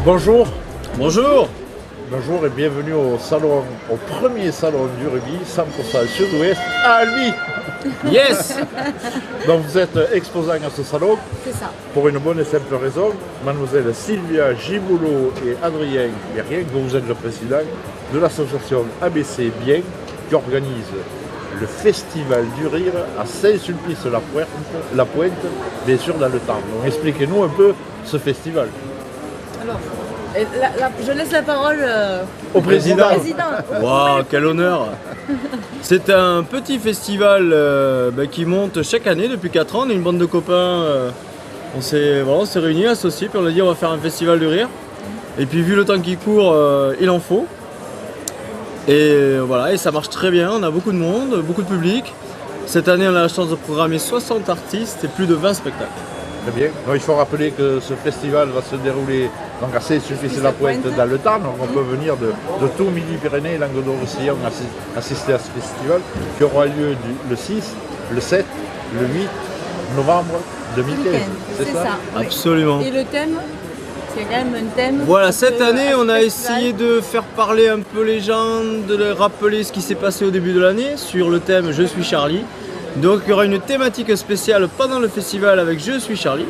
Bonjour. Bonjour. Bonjour et bienvenue au premier salon du rugby 100% sud-ouest à Albi. Yes. Donc vous êtes exposant à ce salon. C'est ça. Pour une bonne et simple raison, mademoiselle Sylvia Giboulot et Adrien Berrien, que vous êtes le président de l'association ABC Bien, qui organise le Festival du Rire à Saint-Sulpice-la-Pointe, bien sûr dans le Tarn. Donc expliquez-nous un peu ce festival. Alors, je laisse la parole Au président. Waouh, quel honneur. C'est un petit festival qui monte chaque année depuis 4 ans. On est une bande de copains. On s'est réunis, associés, puis on a dit on va faire un festival du rire. Et puis vu le temps qui court, il en faut. Et voilà, et ça marche très bien. On a beaucoup de monde, beaucoup de public. Cette année, on a la chance de programmer 60 artistes et plus de 20 spectacles. Très bien. Donc, il faut rappeler que ce festival va se dérouler donc, à Saint-Sulpice-la-Pointe dans le Tarn. Donc on peut venir de tout Midi-Pyrénées et Languedoc-Roussillon assister à ce festival qui aura lieu le 6, le 7, le 8 novembre 2015. C'est ça. Oui. Absolument. Et le thème, c'est quand même un thème. Voilà, cette année, on a essayé de faire parler un peu les gens, de leur rappeler ce qui s'est passé au début de l'année sur le thème Je suis Charlie. Donc il y aura une thématique spéciale pendant le festival avec Je suis Charlie.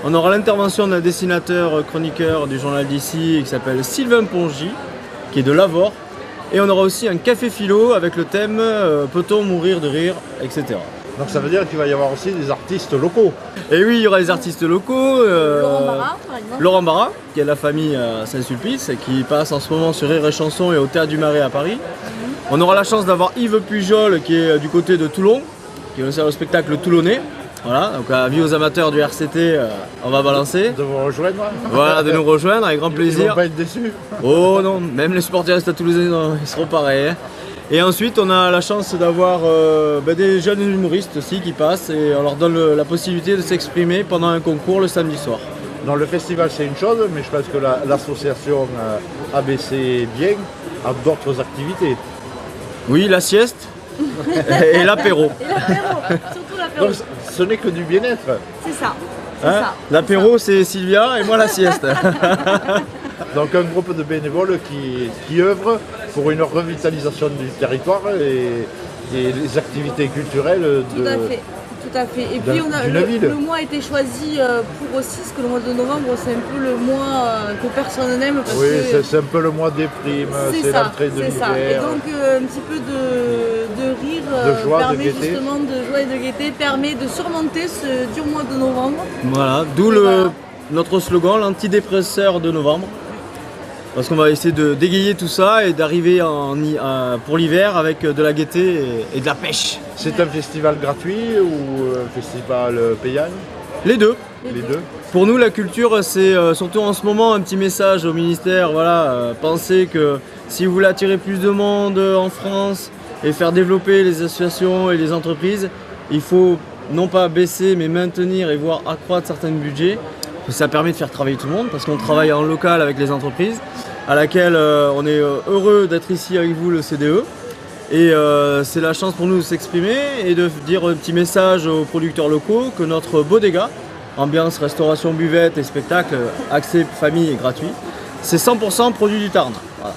On aura l'intervention d'un dessinateur chroniqueur du journal d'ici qui s'appelle Sylvain Pongy, qui est de Lavore. Et on aura aussi un café philo avec le thème Peut-on mourir de rire, etc. Donc ça veut dire qu'il va y avoir aussi des artistes locaux. Et oui, il y aura des artistes locaux. Laurent Barra, par exemple. Laurent Barra, qui est de la famille Saint-Sulpice et qui passe en ce moment sur Rire et Chanson et au Théâtre du Marais à Paris. On aura la chance d'avoir Yves Pujol qui est du côté de Toulon, qui va nous faire le spectacle toulonnais. Voilà, donc avis aux amateurs du RCT, on va balancer. De vous rejoindre. Voilà, de nous rejoindre avec grand Ils ne plaisir. vont pas être déçus. Oh non, même les supporters du Stade Toulousain, ils seront pareils. Hein. Et ensuite, on a la chance d'avoir des jeunes humoristes aussi qui passent et on leur donne la possibilité de s'exprimer pendant un concours le samedi soir. Dans le festival, c'est une chose, mais je pense que l'association ABC Bien a d'autres activités. Oui, la sieste et l'apéro. Et l'apéro, surtout l'apéro. Donc ce n'est que du bien-être. C'est ça. C'est Hein, ça. l'apéro, c'est Sylvia et moi la sieste. Donc un groupe de bénévoles qui œuvrent pour une revitalisation du territoire et les activités culturelles Tout à fait. Tout à fait. Et puis on a d'une ville. le mois a été choisi pour aussi, parce que le mois de novembre c'est un peu le mois que personne n'aime. Parce Oui, que c'est un peu le mois des primes, c'est l'entrée de c'est ça. Et l'hiver. donc un petit peu de rire De joie, de permet gaieté. justement de joie et de gaieté, permet de surmonter ce dur mois de novembre. Voilà, d'où Voilà. notre slogan, l'antidépresseur de novembre. Parce qu'on va essayer de dégayer tout ça et d'arriver pour l'hiver avec de la gaieté et de la pêche. C'est un festival gratuit ou un festival payant? Les deux. Les deux. Pour nous, la culture, c'est surtout en ce moment un petit message au ministère. Voilà, pensez que si vous voulez attirer plus de monde en France et faire développer les associations et les entreprises, il faut non pas baisser mais maintenir et voire accroître certains budgets. Ça permet de faire travailler tout le monde parce qu'on travaille en local avec les entreprises à laquelle on est heureux d'être ici avec vous, le CDE. Et c'est la chance pour nous de s'exprimer et de dire un petit message aux producteurs locaux que notre bodega, ambiance, restauration, buvette et spectacle, accès famille et gratuit, c'est 100% produit du Tarn. Voilà.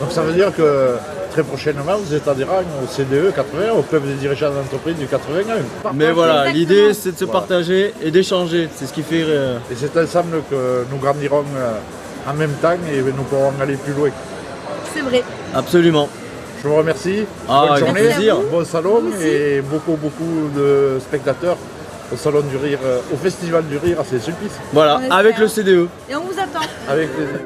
Donc ça veut dire que très prochainement vous êtes adhérent au CDE 80, au club des dirigeants d'entreprise du 81. Mais voilà, Exactement. l'idée c'est de se Voilà. partager et d'échanger. C'est ce qui fait... Et c'est ensemble que nous grandirons en même temps et nous pourrons aller plus loin. C'est vrai. Absolument. Je vous remercie. Ah, Bonne avec journée, plaisir. bon salon Vous aussi. et beaucoup de spectateurs au salon du rire, au festival du rire à Saint-Sulpice. Voilà, On espère. avec le CDE. Et on vous attend. Avec plaisir.